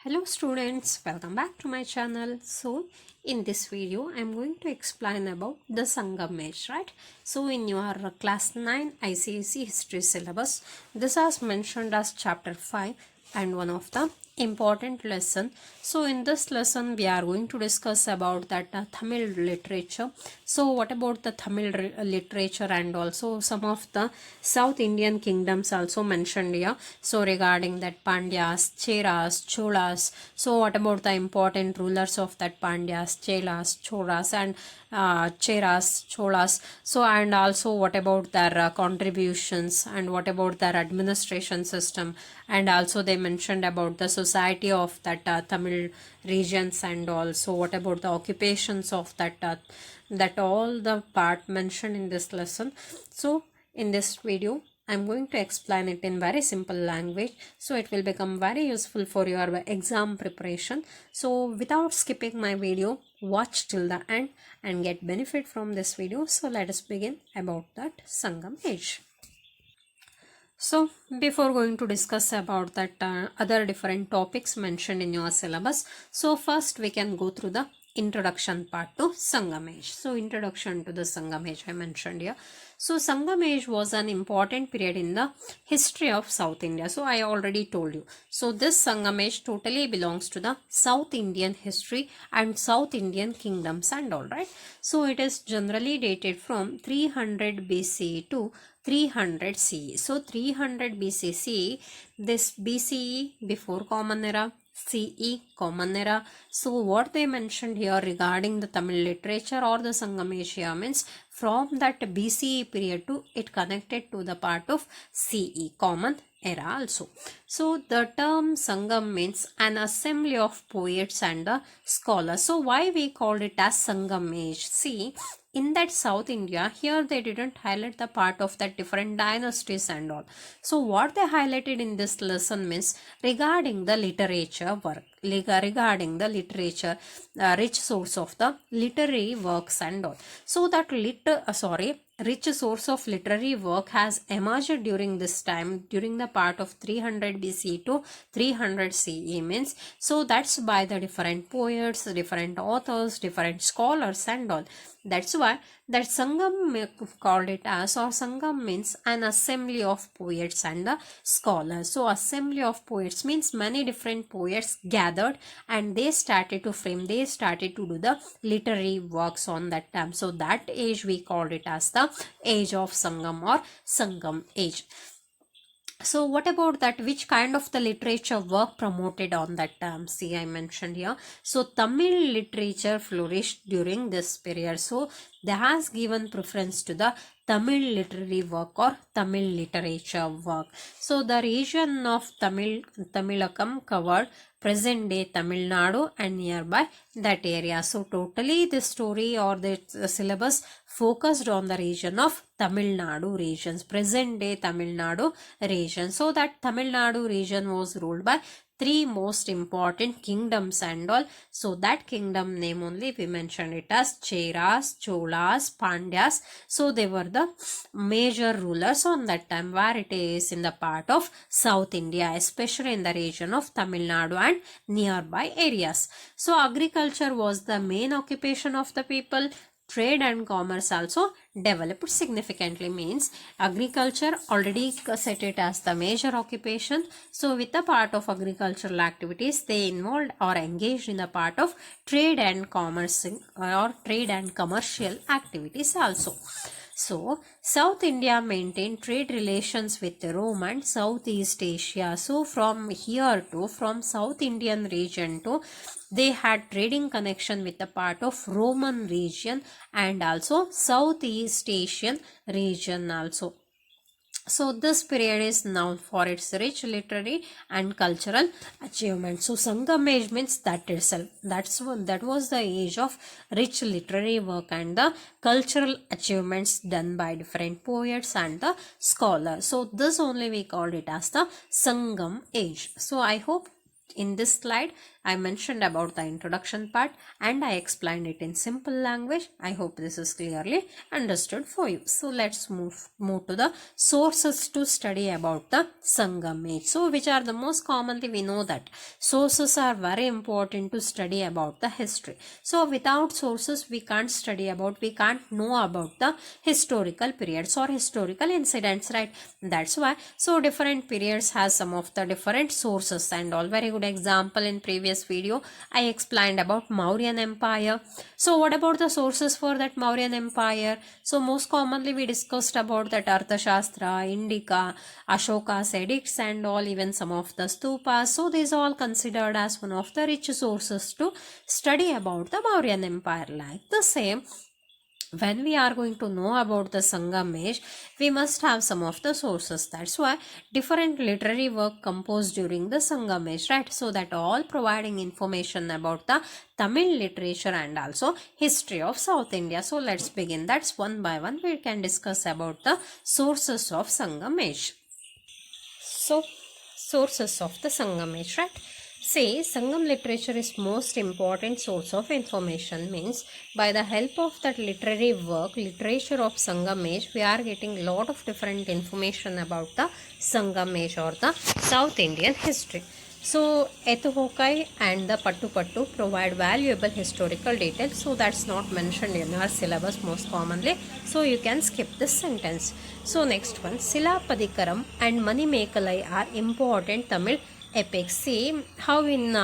Hello students, welcome back to my channel. So in this video I am going to explain about the sangam age, right? So in your class 9 ICSE history syllabus, this is mentioned as chapter 5 and one of the important lesson. So in this lesson we are going to discuss about that Tamil literature. So what about the Tamil literature and also some of the South Indian kingdoms also mentioned here. So regarding that Pandyas, Cheras, Cholas. So what about the important rulers of that Pandyas, Chelas, Cholas and Cheras, Cholas. So and also what about their contributions and what about their administration system, and also they mentioned about the society of that Tamil regions, and also what about the occupations of that all the part mentioned in this lesson. So in this video I'm going to explain it in very simple language, so it will become very useful for your exam preparation. So without skipping my video, watch till the end and get benefit from this video. So let us begin about that Sangam age. So before going to discuss about that other different topics mentioned in your syllabus, so first we can go through the introduction part to Sangam age. So introduction to the Sangam age I mentioned here. So Sangam age was an important period in the history of South India. So I already told you. So this Sangam age totally belongs to the South Indian history and South Indian kingdoms and all, right. So it is generally dated from 300 BCE to 300 CE. So 300 BCE, this BCE before Common Era, CE Common Era. So what they mentioned here regarding the Tamil literature or the Sangam age here means from that BCE period to it connected to the part of CE Common Era also. So the term Sangam means an assembly of poets and the scholars. So why we called it as Sangam age? See, in that South India, here they didn't highlight the part of that different dynasties and all. So what they highlighted in this lesson means regarding the literature work, regarding the literature, rich source of the literary works and all. So that rich source of literary work has emerged during this time, during the part of 300 BC to 300 CE means. So that's by the different poets, different authors, different scholars and all. That's why that Sangam called it as, or Sangam means an assembly of poets and the scholars. So assembly of poets means many different poets gathered and they started to frame, they started to do the literary works on that time. So that age we called it as the age of Sangam or Sangam age. So what about that, which kind of the literature work promoted on that time? See, I mentioned here. So Tamil literature flourished during this period. So they has given preference to the Tamil literary work or Tamil literature work. So the region of Tamilakam covered present day Tamil Nadu and nearby that area. So totally the story or the syllabus focused on the region of Tamil Nadu regions, present day Tamil Nadu region. So that Tamil Nadu region was ruled by three most important kingdoms and all. So that kingdom name only we mentioned it as Cheras, Cholas, Pandyas. So they were the major rulers on that time, where it is in the part of South India, especially in the region of Tamil Nadu and nearby areas. So agriculture was the main occupation of the people. Trade and commerce also developed significantly, means agriculture already set it as the major occupation. So with the part of agricultural activities, they involved or engaged in the part of trade and commerce or trade and commercial activities also. So South India maintained trade relations with Rome and Southeast Asia. So from here to, from South Indian region to, they had trading connection with the part of Roman region and also Southeast Asian region also. So this period is known for its rich literary and cultural achievements. So Sangam age means that itself. That was the age of rich literary work and the cultural achievements done by different poets and the scholars. So this only we called it as the Sangam age. So I hope In this slide, I mentioned about the introduction part and I explained it in simple language. I hope this is clearly understood for you. So let's move to the sources to study about the Sangam age. So which are the most commonly, we know that sources are very important to study about the history. So without sources we can't know about the historical periods or historical incidents, right? That's why so different periods has some of the different sources and all. Very good example, in previous video I explained about Mauryan Empire. So what about the sources for that Mauryan Empire? So most commonly we discussed about that Arthashastra, Indica, Ashoka's edicts and all, even some of the stupas. So these all considered as one of the rich sources to study about the Mauryan Empire. Like the same, when we are going to know about the Sangam age, we must have some of the sources. That's why different literary work composed during the Sangam age, right? So that all providing information about the Tamil literature and also history of South India. So let's begin. That's one by one we can discuss about the sources of Sangam age. So sources of the Sangam age, right? Say, Sangam literature is most important source of information, means by the help of that literary work, literature of Sangam age, we are getting lot of different information about the Sangam age or the South Indian history. So, Ethuhokai and the Pattu provide valuable historical details. So, that's not mentioned in our syllabus most commonly. So, you can skip this sentence. So, next one, Silapadikaram and Manimekalai are important Tamil epics. See how in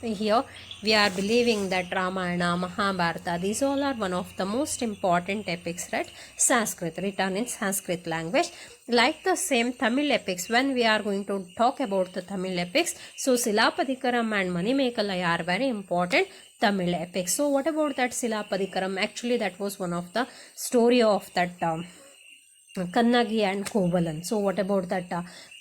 here we are believing that Ramayana, Mahabharata, these all are one of the most important epics, right? Sanskrit, written in Sanskrit language. Like the same Tamil epics, when we are going to talk about the Tamil epics, so Silapadikaram and Manimekalai are very important Tamil epics. So what about that Silapadikaram? Actually that was one of the story of that Kannagi and Kovalan. So what about that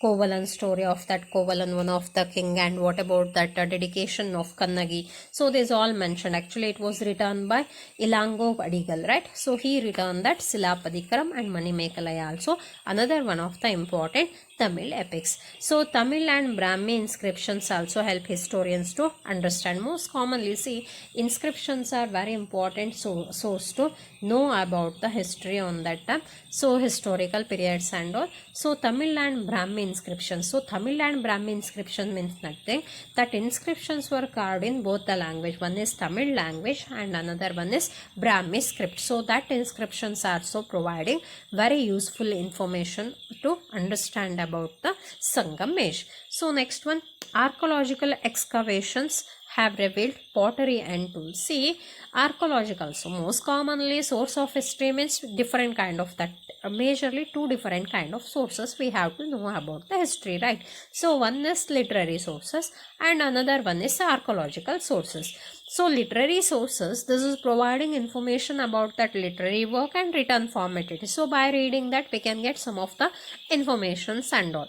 Kovalan story of that Kovalan, one of the king, and what about that dedication of Kannagi? So this all mentioned. Actually it was written by Ilango Adigal, right? So he written that Silapadikaram and Manimekalai also, another one of the important Tamil epics. So Tamil and Brahmi inscriptions also help historians to understand. Most commonly, see, inscriptions are very important source to know about the history on that time. So historical periods and all. So Tamil and Brahmi inscriptions. So Tamil and Brahmi inscription means nothing. That inscriptions were carved in both the language. One is Tamil language and another one is Brahmi script. So that inscriptions are so providing very useful information to understand about the Sangam age. So next one, archaeological excavations have revealed pottery and tools. See, archaeological, so most commonly source of history means different kind of that, majorly two different kind of sources we have to know about the history, right? So one is literary sources and another one is archaeological sources. So literary sources, this is providing information about that literary work and written format. So by reading that we can get some of the informations and all.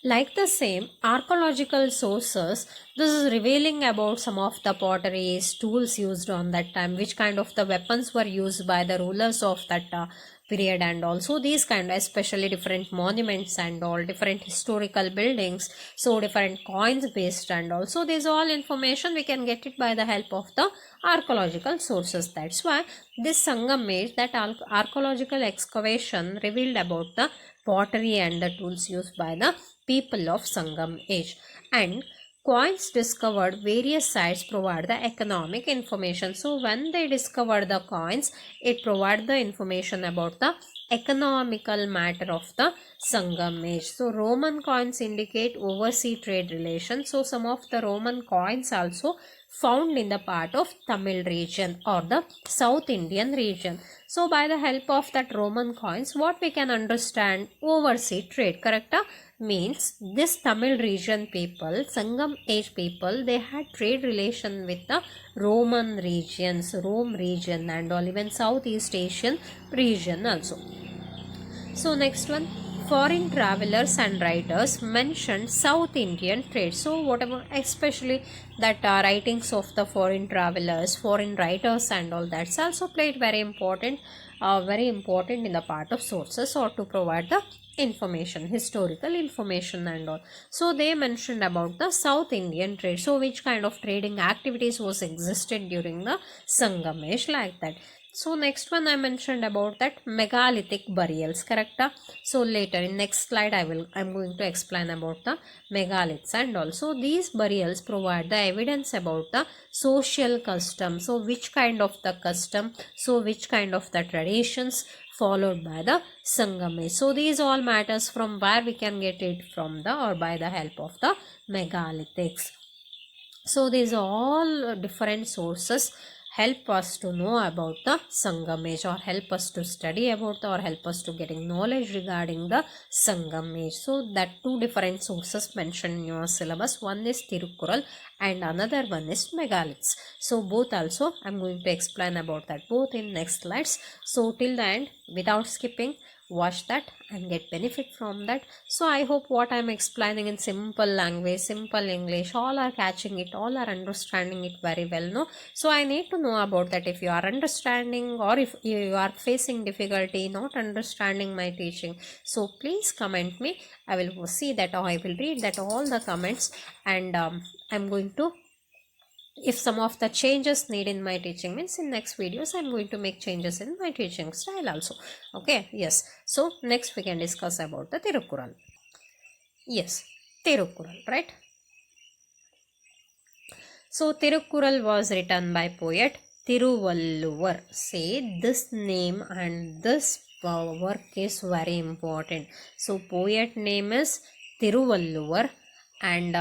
Like the same, archaeological sources, this is revealing about some of the potteries, tools used on that time, which kind of the weapons were used by the rulers of that period, and also these kind of, especially different monuments and all, different historical buildings, so different coins based, and also this all information we can get it by the help of the archaeological sources. That's why this Sangam age, that archaeological excavation revealed about the pottery and the tools used by the people of Sangam age. And coins discovered various sites provide the economic information. So when they discovered the coins, it provided the information about the economical matter of the Sangam age. So Roman coins indicate overseas trade relations. So some of the Roman coins also found in the part of Tamil region or the South Indian region. So by the help of that Roman coins, what we can understand, overseas trade, correct? Means this Tamil region people, Sangam age people, they had trade relation with the Roman regions, Rome region and all, even Southeast Asian region also. So next one, foreign travelers and writers mentioned South Indian trade. So whatever, especially that writings of the foreign travelers, foreign writers and all, that's also played very important in the part of sources or to provide the information, historical information and all. So they mentioned about the South Indian trade. So which kind of trading activities was existed during the Sangam age, like that. So next one I mentioned about that megalithic burials, correct? So later in next slide I'm going to explain about the megaliths and also these burials provide the evidence about the social custom. So which kind of the custom, so which kind of the traditions followed by the Sangam age. So these all matters from where we can get it from the or by the help of the megalithics. So these all different sources help us to know about the Sangam age or help us to study about the, or help us to getting knowledge regarding the Sangam age. So that two different sources mentioned in your syllabus. One is Tirukkural and another one is megaliths. So both also I'm going to explain about that both in next slides. So till the end, without skipping, watch that and get benefit from that. So I hope what I'm explaining in simple language, simple English, all are catching it, all are understanding it very well, no? So I need to know about that if you are understanding or if you are facing difficulty not understanding my teaching. So please comment me. I will see that or I will read that all the comments and I'm going to, if some of the changes need in my teaching, means in next videos I'm going to make changes in my teaching style also. Okay, yes. So next we can discuss about the Tirukkural. Yes, Tirukkural, right? So Tirukkural was written by poet Thiruvalluvar. Say this name and this work is very important. So poet name is Thiruvalluvar and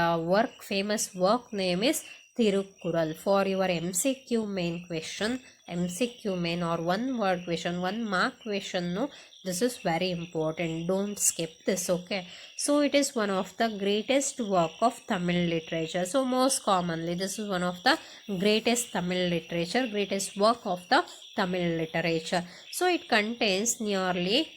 famous work name is Tirukkural. For your MCQ main question, MCQ main or one word question, 1 mark question, no, this is very important. Don't skip this, okay? So it is one of the greatest work of Tamil literature. So most commonly, this is one of the greatest Tamil literature, greatest work of the Tamil literature. So it contains nearly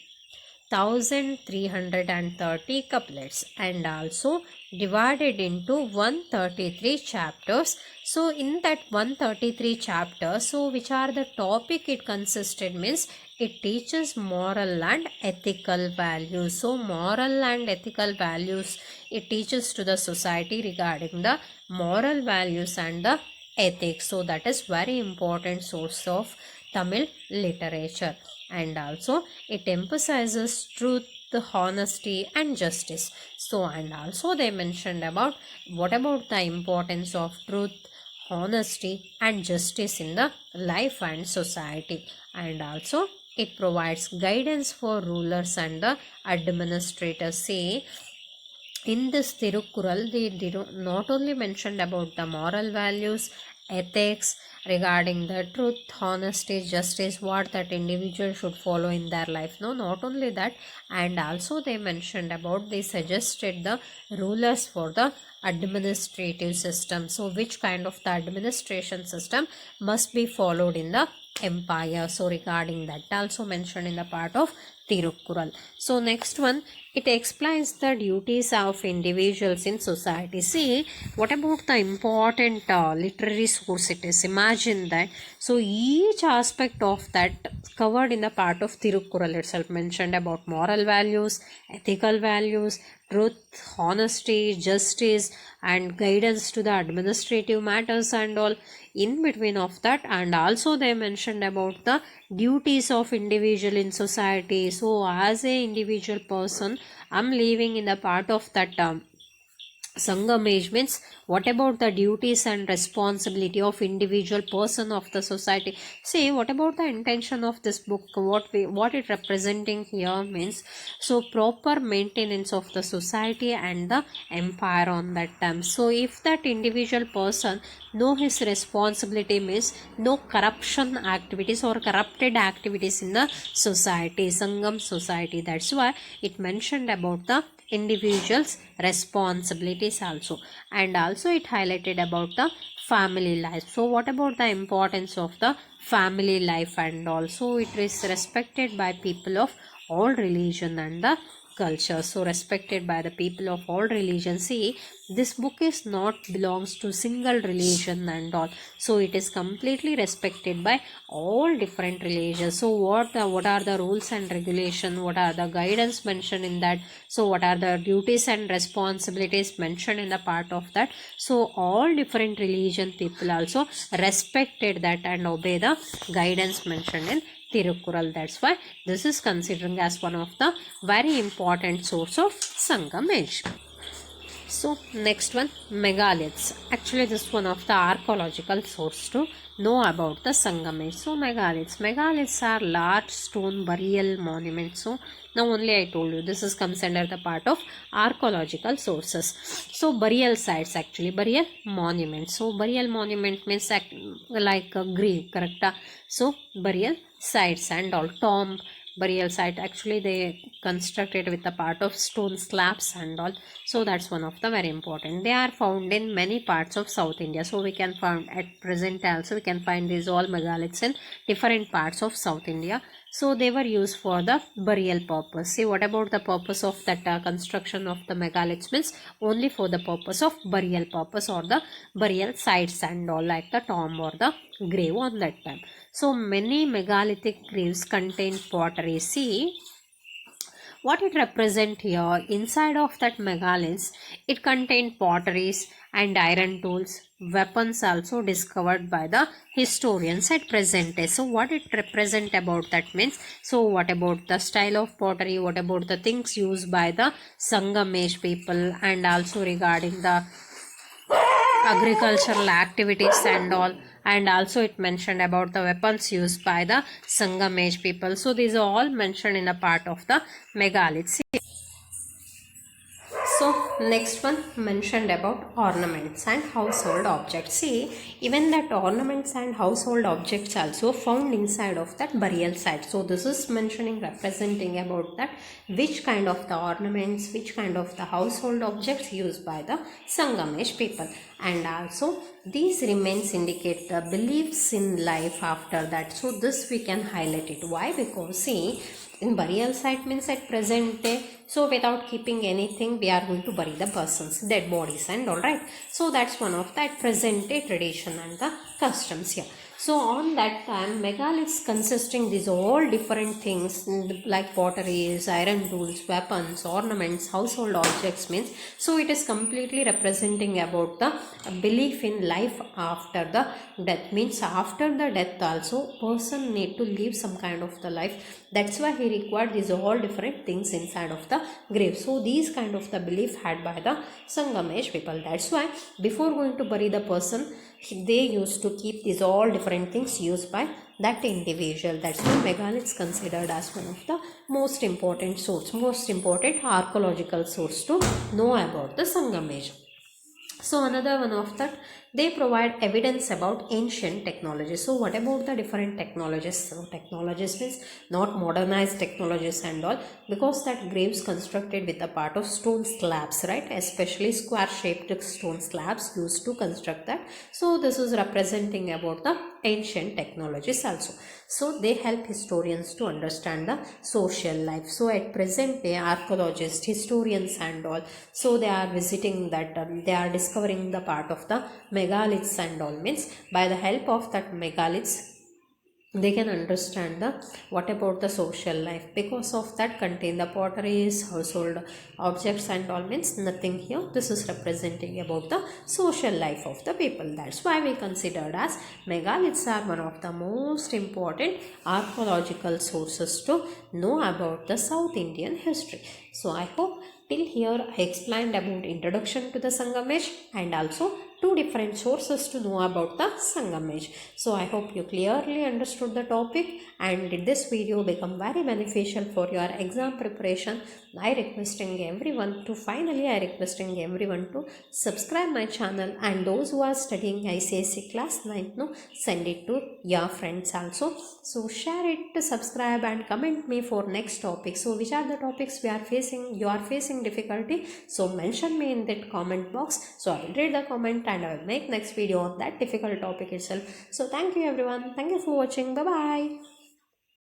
1330 couplets and also divided into 133 chapters. So in that 133 chapters, so which are the topic it consisted means it teaches moral and ethical values. So moral and ethical values it teaches to the society regarding the moral values and the ethics. So that is very important source of Tamil literature. And also it emphasizes truth, honesty and justice. So and also they mentioned about what about the importance of truth, honesty and justice in the life and society. And also it provides guidance for rulers and the administrators. Say in this Tirukkural, they not only mentioned about the moral values, ethics, regarding the truth, honesty, justice, what that individual should follow in their life. No, not only that, and also they mentioned about, they suggested the rulers for the administrative system. So which kind of the administration system must be followed in the empire. So regarding that also mentioned in the part of Tirukkural. So next one, it explains the duties of individuals in society. See, what about the important literary source it is? Imagine that. So each aspect of that covered in the part of Tirukkural itself, mentioned about moral values, ethical values, truth, honesty, justice and guidance to the administrative matters and all in between of that. And also they mentioned about the duties of individual in society. So as a individual person, I'm living in the part of that Sangam age, means what about the duties and responsibility of individual person of the society. See, what about the intention of this book, what it representing here means, so proper maintenance of the society and the empire on that time. So if that individual person know his responsibility, means no corruption activities or corrupted activities in the society, Sangam society. That's why it mentioned about the individuals responsibilities also. And also it highlighted about the family life. So what about the importance of the family life, and also it is respected by people of all religion and the culture, so respected by the people of all religions. See, this book is not belongs to single religion and all, so it is completely respected by all different religions. So what are the rules and regulation, what are the guidance mentioned in that, so what are the duties and responsibilities mentioned in the part of that. So all different religion people also respected that and obey the guidance mentioned in Tirukural. That's why this is considering as one of the very important source of Sangam age. So next one, megaliths. Actually this is one of the archaeological source to know about the Sangam age. So megaliths are large stone burial monuments. So now only I told you this is considered the part of archaeological sources. So burial sites, actually burial monuments. So burial monument means like a grave, correct? So burial sites and all, tomb, burial site, actually they constructed with a part of stone slabs and all. So that's one of the very important. They are found in many parts of South India. So we can find at present also we can find these all megaliths in different parts of South India. So they were used for the burial purpose. See, what about the purpose of that construction of the megaliths means only for the purpose of burial purpose or the burial sites and all, like the tomb or the grave on that time. So many megalithic graves contain pottery. See what it represent here. Inside of that megaliths, it contained potteries and iron tools, weapons also discovered by the historians at present day. So what it represent about that means, so what about the style of pottery, what about the things used by the Sangam age people, and also regarding the agricultural activities and all, and also it mentioned about the weapons used by the Sangam age people. So these are all mentioned in a part of the megaliths. So next one mentioned about ornaments and household objects. See, even that ornaments and household objects also found inside of that burial site. So this is mentioning, representing about that which kind of the ornaments, which kind of the household objects used by the Sangam age people. And also these remains indicate the beliefs in life after that. So this we can highlight it. Why? Because see, in burial site means at present day, so without keeping anything we are going to bury the person's dead bodies and all, right? So that's one of that present day tradition and the customs here. So on that time, megaliths consisting these all different things like potteries, iron tools, weapons, ornaments, household objects means, so it is completely representing about the belief in life after the death. Means after the death also person need to live some kind of the life. That's why he required these all different things inside of the grave. So these kind of the belief had by the Sangam age people. That's why before going to bury the person, they used to keep these all different things used by that individual. That's why megaliths considered as one of the most important source, most important archaeological source to know about the Sangam age. So another one of that, they provide evidence about ancient technology. So what about the different technologies? So technologies means not modernized technologies and all, because that graves constructed with a part of stone slabs, right? Especially square shaped stone slabs used to construct that. So this is representing about the ancient technologies also. So they help historians to understand the social life. So at present day, archaeologists, historians and all, so they are visiting that, they are discovering the part of the megaliths and all, means by the help of that megaliths they can understand the what about the social life. Because of that contain the potteries, household objects and all, means nothing here. This is representing about the social life of the people. That's why we considered as megaliths are one of the most important archaeological sources to know about the South Indian history. So I hope till here I explained about introduction to the Sangam age and also two different sources to know about the Sangam age. So I hope you clearly understood the topic and did this video become very beneficial for your exam preparation. I requesting everyone to subscribe my channel, and those who are studying ICSE class 9, send it to your friends also. So share it, subscribe and comment me for next topic. So which are the topics you are facing difficulty, so mention me in that comment box. So I will read the comment and I will make next video on that difficult topic itself. So thank you everyone. Thank you for watching. Bye bye.